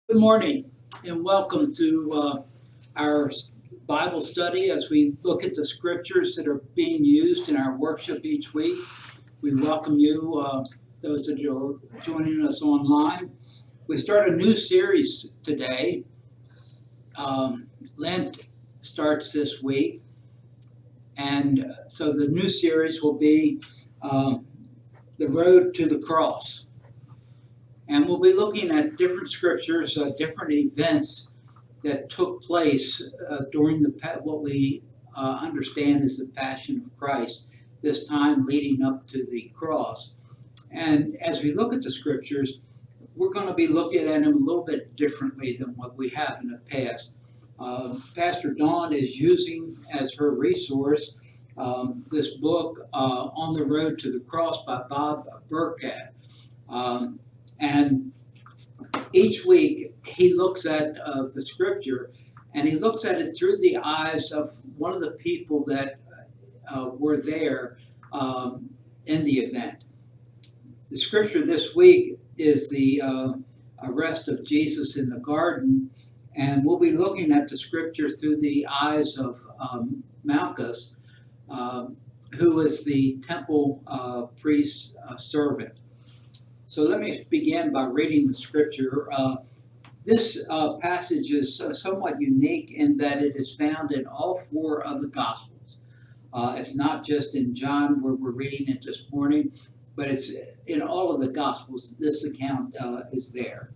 Good morning and welcome to our Bible study as we look at the scriptures that are being used in our worship each week. We welcome you, those that are joining us online. We start a new series today. Lent starts this week, and so the new series will be The Road to the Cross. And we'll be looking at different scriptures, different events that took place during what we understand as the Passion of Christ, this time leading up to the cross. And as we look at the scriptures, we're going to be looking at them a little bit differently than what we have in the past. Pastor Dawn is using as her resource this book, On the Road to the Cross by Bob Burkat. And each week he looks at the scripture and he looks at it through the eyes of one of the people that were there in the event. The scripture this week is the arrest of Jesus in the garden, and we'll be looking at the scripture through the eyes of Malchus, who is the temple priest's servant. So let me begin by reading the scripture. This passage is somewhat unique in that it is found in all four of the Gospels. It's not just in John where we're reading it this morning, but it's in all of the Gospels. This account is there.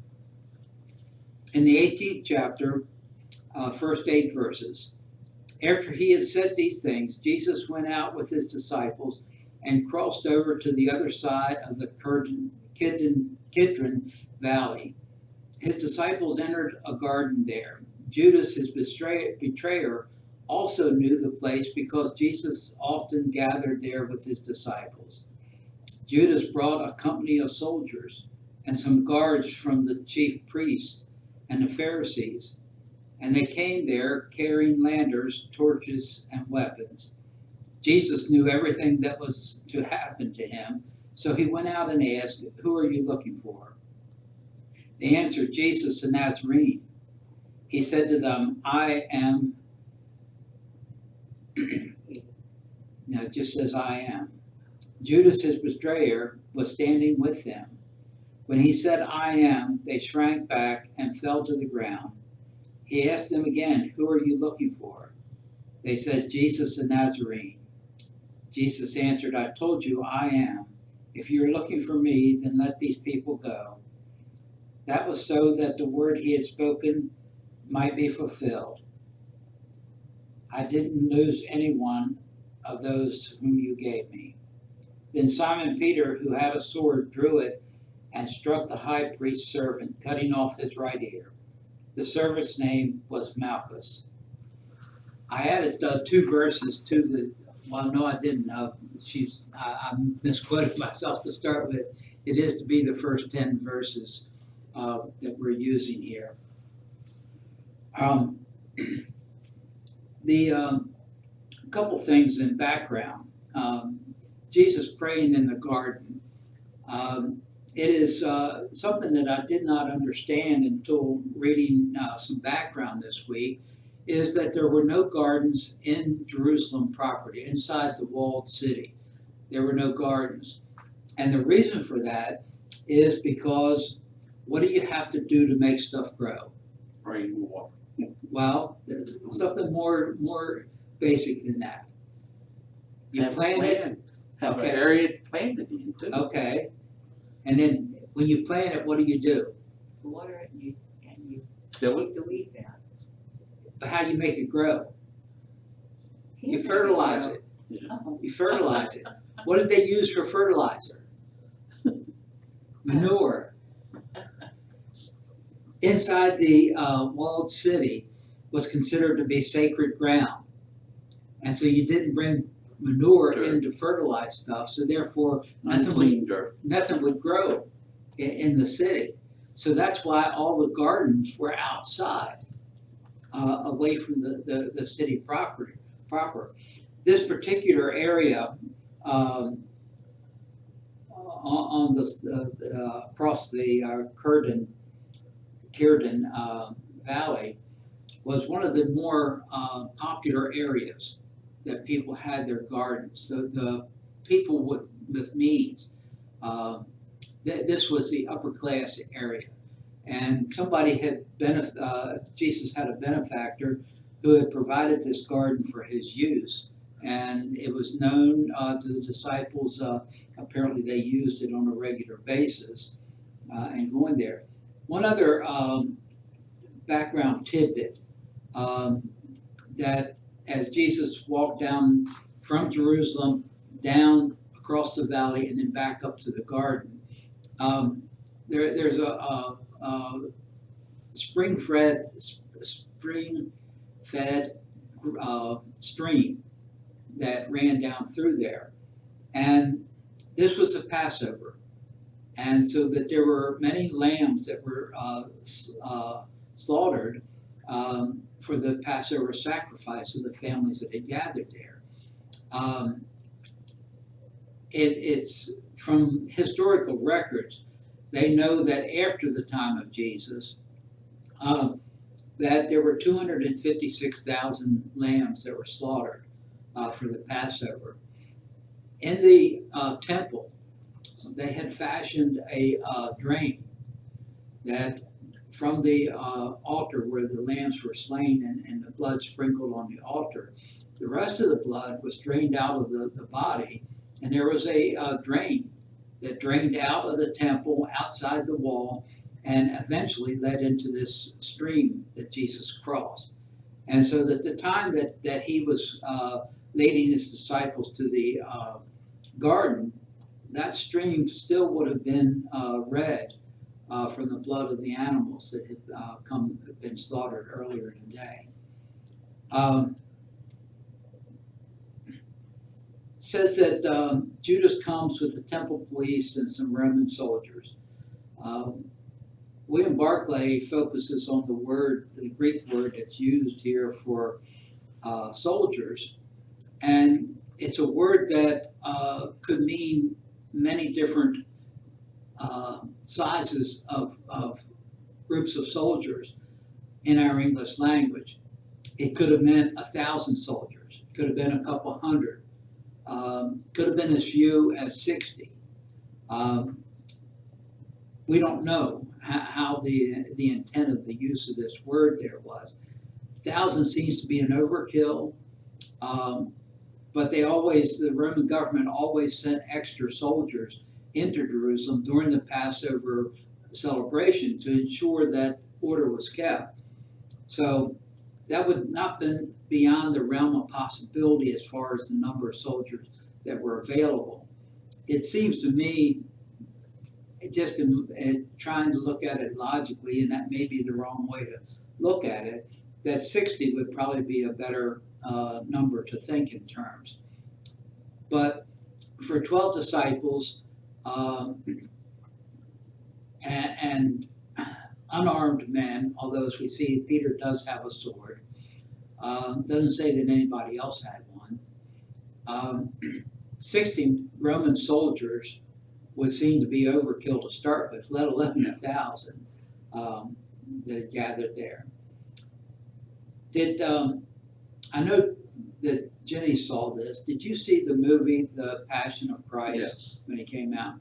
In the 18th chapter, first 8 verses. After he had said these things, Jesus went out with his disciples and crossed over to the other side of the Kidron Valley. His disciples entered a garden there. Judas, his betrayer, also knew the place because Jesus often gathered there with his disciples. Judas brought a company of soldiers and some guards from the chief priests and the Pharisees, and they came there carrying lanterns, torches, and weapons. Jesus knew everything that was to happen to him, so he went out and asked, "Who are you looking for?" They answered, "Jesus the Nazarene." He said to them, "I am." No, it just says, "I am." Judas, his betrayer, was standing with them. When he said, "I am," they shrank back and fell to the ground. He asked them again, "Who are you looking for?" They said, "Jesus the Nazarene." Jesus answered, "I told you I am. If you're looking for me, then let these people go." That was so that the word he had spoken might be fulfilled. I didn't lose any one of those whom you gave me. Then Simon Peter, who had a sword, drew it and struck the high priest's servant, cutting off his right ear. The servant's name was Malchus. I added 2 verses to the. Well, no, I didn't. I misquoted myself to start with. It is to be the first 10 verses that we're using here. The couple things in background. Jesus praying in the garden. It is something that I did not understand until reading some background this week, is that there were no gardens in Jerusalem property, inside the walled city. There were no gardens. And the reason for that is because what do you have to do to make stuff grow? Rainwater. Well, there's something more basic than that. You plant it. Have Okay. an area to plant it in too. Okay. And then when you plant it, what do you do? Water it and you Till take the weeds out. But how do you make it grow? You fertilize it. Oh. You fertilize it. What did they use for fertilizer? Manure. Inside the walled city was considered to be sacred ground. And so you didn't bring manure Dirt. in to fertilize stuff, so therefore Unclean dirt. nothing would grow in the city. So that's why all the gardens were outside, away from the city proper. This particular area on the across the Kierden Valley was one of the more popular areas that people had their gardens. The people with means, this was the upper class area. And somebody had Jesus had a benefactor who had provided this garden for his use. And it was known to the disciples. Apparently, they used it on a regular basis and going there. One other background tidbit that as Jesus walked down from Jerusalem down across the valley and then back up to the garden, there's a spring-fed stream that ran down through there. And this was the Passover. And so that there were many lambs that were slaughtered for the Passover sacrifice of the families that had gathered there. It's from historical records, they know that after the time of Jesus, that there were 256,000 lambs that were slaughtered for the Passover. In the temple, they had fashioned a drain that from the altar where the lambs were slain and the blood sprinkled on the altar, the rest of the blood was drained out of the body, and there was a drain that drained out of the temple, outside the wall, and eventually led into this stream that Jesus crossed. And so that the time that he was leading his disciples to the garden, that stream still would have been red from the blood of the animals that had been slaughtered earlier in the day. Says that Judas comes with the temple police and some Roman soldiers. William Barclay focuses on the Greek word that's used here for soldiers, and it's a word that could mean many different sizes of groups of soldiers in our English language. It could have meant 1,000 soldiers. It could have been a couple hundred. Could have been as few as 60. We don't know how the intent of the use of this word there was. 1,000 seems to be an overkill, but the Roman government always sent extra soldiers into Jerusalem during the Passover celebration to ensure that order was kept. So that would not been beyond the realm of possibility as far as the number of soldiers that were available. It seems to me, just in trying to look at it logically, and that may be the wrong way to look at it, that 60 would probably be a better number to think in terms. But for 12 disciples and unarmed men, although as we see Peter does have a sword, doesn't say that anybody else had one. 60 Roman soldiers would seem to be overkill to start with, let alone 1,000 that gathered there. I know that Jenny saw this. Did you see the movie, The Passion of Christ, Yes. when it came out?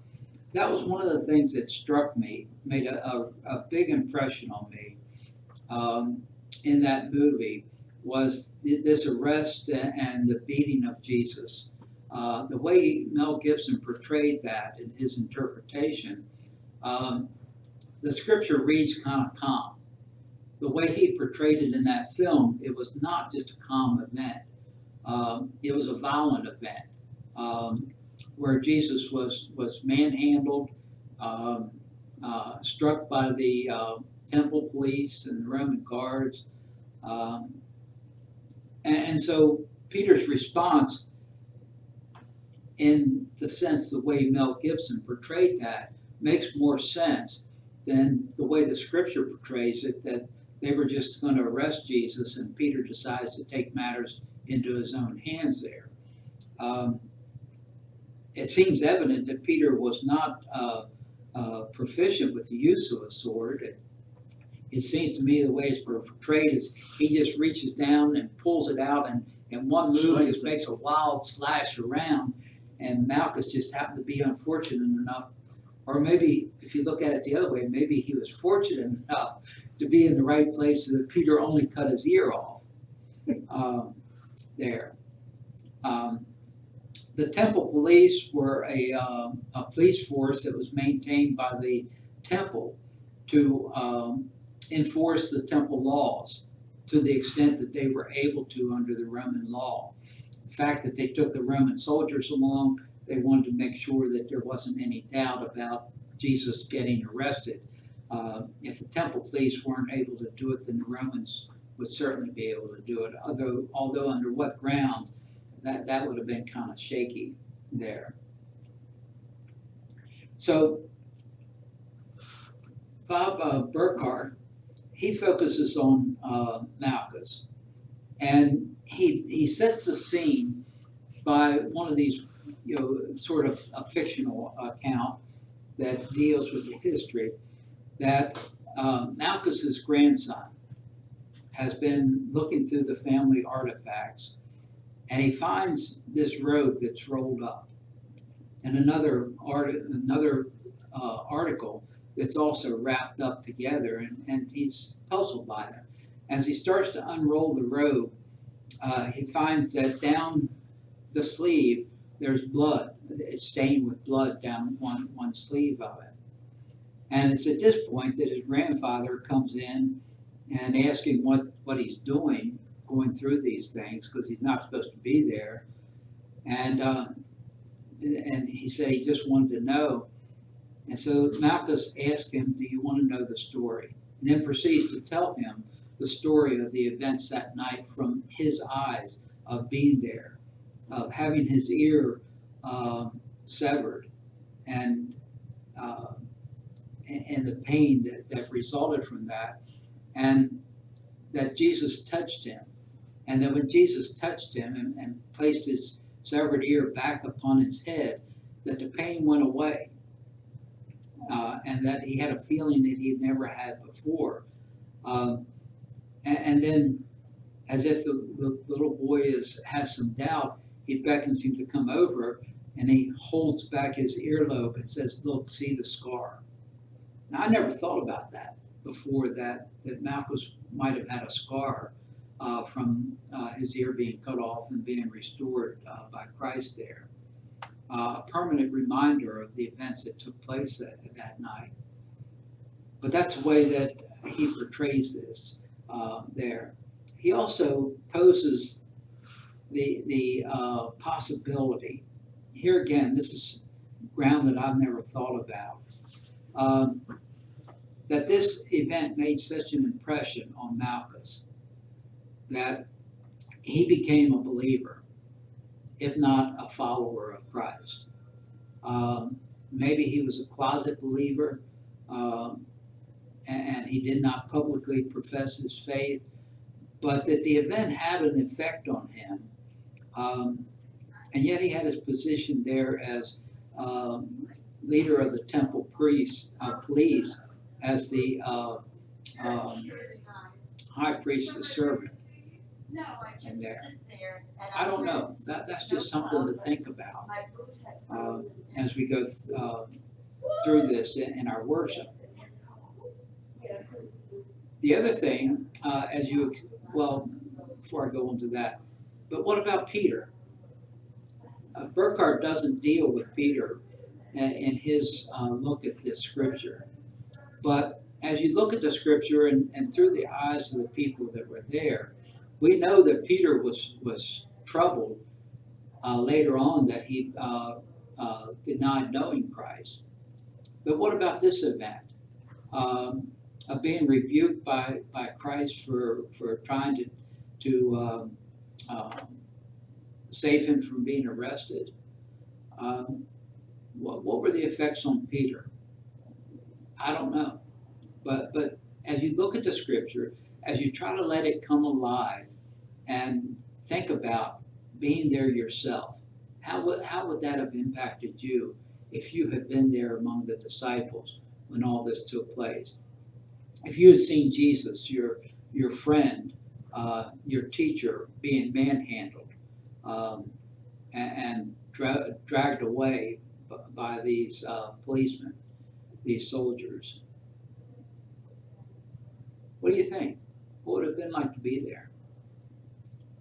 That was one of the things that struck me, made a big impression on me in that movie, was this arrest and the beating of Jesus. The way Mel Gibson portrayed that in his interpretation, the scripture reads kind of calm. The way he portrayed it in that film, it was not just a calm event. It was a violent event where Jesus was manhandled, struck by the temple police and the Roman guards. And so Peter's response, in the sense the way Mel Gibson portrayed that, makes more sense than the way the scripture portrays it, that they were just going to arrest Jesus and Peter decides to take matters into his own hands there. It seems evident that Peter was not proficient with the use of a sword. it seems to me the way it's portrayed is he just reaches down and pulls it out, and in one move Slings just it. makes a wild slash around, and Malchus just happened to be unfortunate enough, or maybe if you look at it the other way, maybe he was fortunate enough to be in the right place so that Peter only cut his ear off there. The temple police were a police force that was maintained by the temple to enforce the temple laws to the extent that they were able to under the Roman law. The fact that they took the Roman soldiers along, they wanted to make sure that there wasn't any doubt about Jesus getting arrested. If the temple police weren't able to do it, then the Romans would certainly be able to do it. Although under what grounds, that would have been kind of shaky there. So Bob Burckhardt, he focuses on Malchus, and he sets the scene by one of these, sort of a fictional account that deals with the history that Malchus's grandson has been looking through the family artifacts, and he finds this robe that's rolled up, and another article that's also wrapped up together, and he's puzzled by it. As he starts to unroll the robe, he finds that down the sleeve there's blood. It's stained with blood down one sleeve of it. And it's at this point that his grandfather comes in and asks him what he's doing, going through these things, because he's not supposed to be there. And he said he just wanted to know. And so Malchus asked him, do you want to know the story? And then proceeds to tell him the story of the events that night from his eyes, of being there, of having his ear severed, and the pain that resulted from that, and that Jesus touched him. And then when Jesus touched him and placed his severed ear back upon his head, that the pain went away. And that he had a feeling that he had never had before. And then, as if the little boy has some doubt, he beckons him to come over, and he holds back his earlobe and says, look, see the scar. Now, I never thought about that before, that Malchus might have had a scar from his ear being cut off and being restored by Christ there. A permanent reminder of the events that took place that night. But that's the way that he portrays this there. He also poses the possibility. Here again, this is ground that I've never thought about. That this event made such an impression on Malchus that he became a believer, if not a follower of Christ. Maybe he was a closet believer, and he did not publicly profess his faith, but that the event had an effect on him. And yet he had his position there as leader of the temple police, as the high priest's servant in there. I don't know. That's just something to think about as we go through this in our worship. The other thing, before I go into that, but what about Peter? Burckhardt doesn't deal with Peter in his look at this scripture. But as you look at the scripture and through the eyes of the people that were there, we know that Peter was troubled later on, that he denied knowing Christ. But what about this event? Of being rebuked by Christ for trying to save him from being arrested. What were the effects on Peter? I don't know. But as you look at the scripture, as you try to let it come alive and think about being there yourself, how would that have impacted you if you had been there among the disciples when all this took place? if you had seen Jesus, your friend, your teacher being manhandled, and dragged away by these policemen, these soldiers, what do you think? What would it have been like to be there?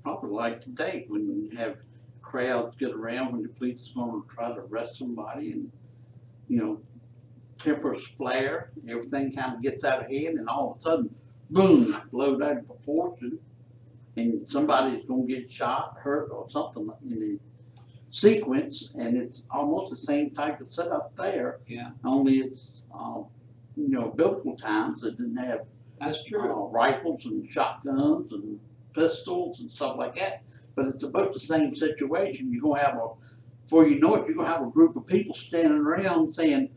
Probably like today, when you have crowds get around when the police is gonna try to arrest somebody and, you know, tempers flare, everything kind of gets out of hand and all of a sudden, boom, blows out of proportion. And somebody's gonna get shot, hurt or something in the sequence, and it's almost the same type of setup there. Yeah. Only it's, biblical times, they didn't have That's true. rifles and shotguns and pistols and stuff like that. But it's about the same situation. You're gonna have before you know it, you're gonna have a group of people standing around saying,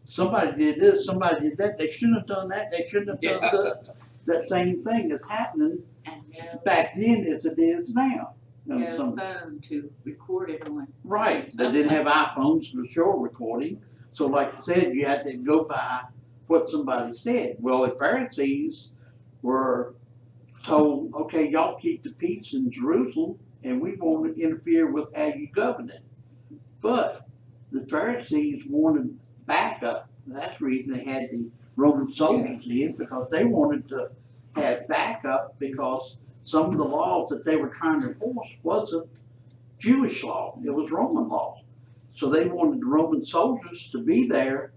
somebody did this, somebody did that, they shouldn't have done that, they shouldn't have done Yeah. this. That same thing is happening And back then as it is now. You know, no some- phone to record it on. Right, they didn't have iPhones for shore recording, so like you said, you had to go by what somebody said. Well, the Pharisees were told, okay, y'all keep the peace in Jerusalem, and we won't interfere with how you govern it. But the Pharisees wanted backup, that's the reason they had the Roman soldiers in, because they wanted to have backup, because some of the laws that they were trying to enforce wasn't Jewish law, it was Roman law. So they wanted the Roman soldiers to be there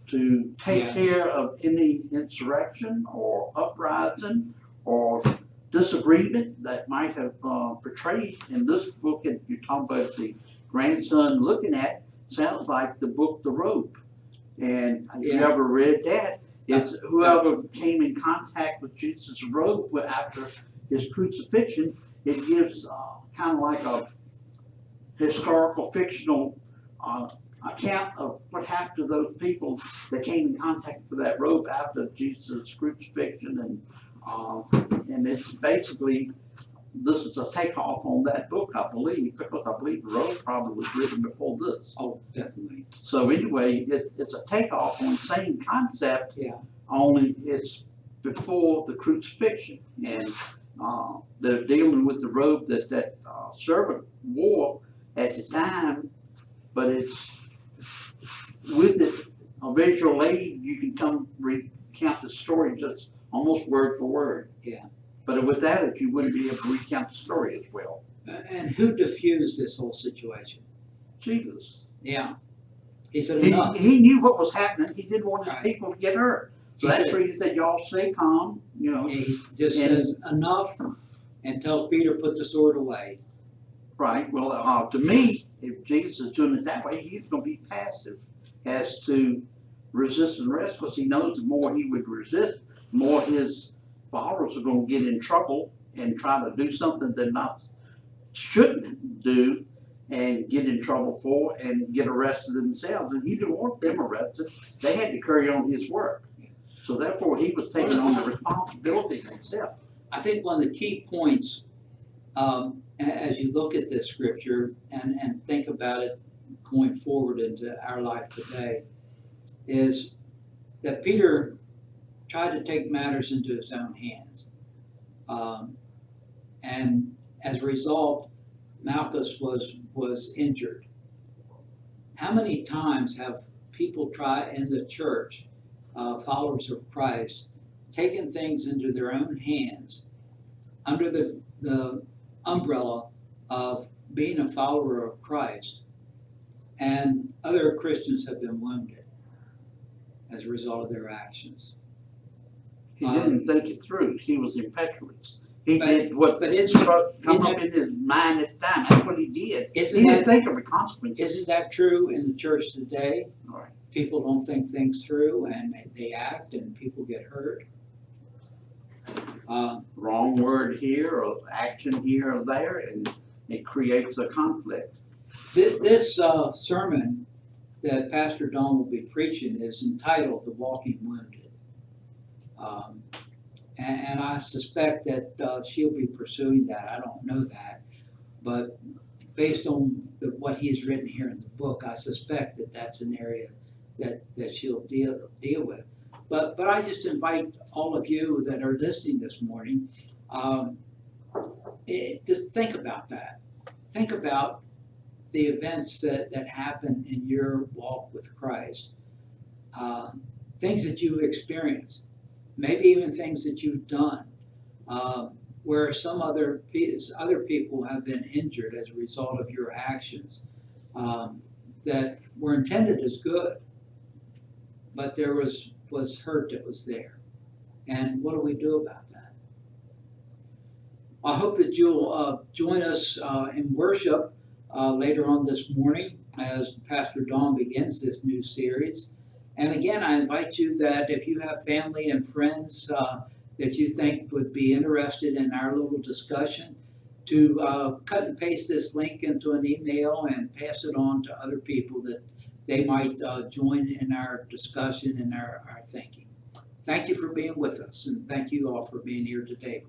to take Yeah. care of any insurrection or uprising or disagreement that might have portrayed in this book that you're talking about the grandson looking at, sounds like the book The Robe. And if you Yeah. ever read that, it's whoever came in contact with Jesus' robe after his crucifixion, it gives kind of like a historical fictional account of what happened to those people that came in contact with that robe after Jesus' crucifixion, and it's basically, this is a takeoff on that book, I believe, because I believe The Robe probably was written before this. Oh, definitely. So anyway, it's a takeoff on the same concept. Yeah. Only it's before the crucifixion, and they're dealing with the robe that servant wore at the time, but it's with it, a visual aid, you can come recount the story just almost word for word. Yeah. But without it, you wouldn't be able to recount the story as well. And who diffused this whole situation? Jesus. Yeah. He said enough. He knew what was happening. He didn't want his Right. people to get hurt. So He that's said- where he said, y'all stay calm, you know. He just And- says enough and tells Peter, put the sword away. Right, well, to me, if Jesus is doing it that way, he's gonna be passive as to resist and rest, because he knows the more he would resist, the more his followers are gonna get in trouble and try to do something they're not, shouldn't do, and get in trouble for, and get arrested themselves, and he didn't want them arrested, they had to carry on his work. So therefore, he was taking on the responsibility himself. I think one of the key points, as you look at this scripture and think about it going forward into our life today, is that Peter tried to take matters into his own hands. And as a result, Malchus was injured. How many times have people in the church, followers of Christ, taken things into their own hands under the umbrella of being a follower of Christ, and other Christians have been wounded as a result of their actions? He didn't think it through, he was impetuous. He But- did what but isn't- come up in his mind at the time, that's what he did. Isn't He didn't that, think of the consequences. isn't that true in the church today? Right. People don't think things through and they act and people get hurt. Wrong word here, or action here or there, and it creates a conflict. This sermon that Pastor Don will be preaching is entitled The Walking Wounded. And I suspect that she'll be pursuing that. I don't know that. But based on what he has written here in the book, I suspect that that's an area that she'll deal with. But I just invite all of you that are listening this morning, just think about that. Think about the events that happen in your walk with Christ, things that you've experienced, maybe even things that you've done, where some other people have been injured as a result of your actions, that were intended as good, but there was hurt that was there. And what do we do about that? I hope that you'll join us in worship later on this morning as Pastor Don begins this new series. And again, I invite you that if you have family and friends that you think would be interested in our little discussion, to cut and paste this link into an email and pass it on to other people that they might join in our discussion and our thinking. Thank you for being with us, and thank you all for being here today.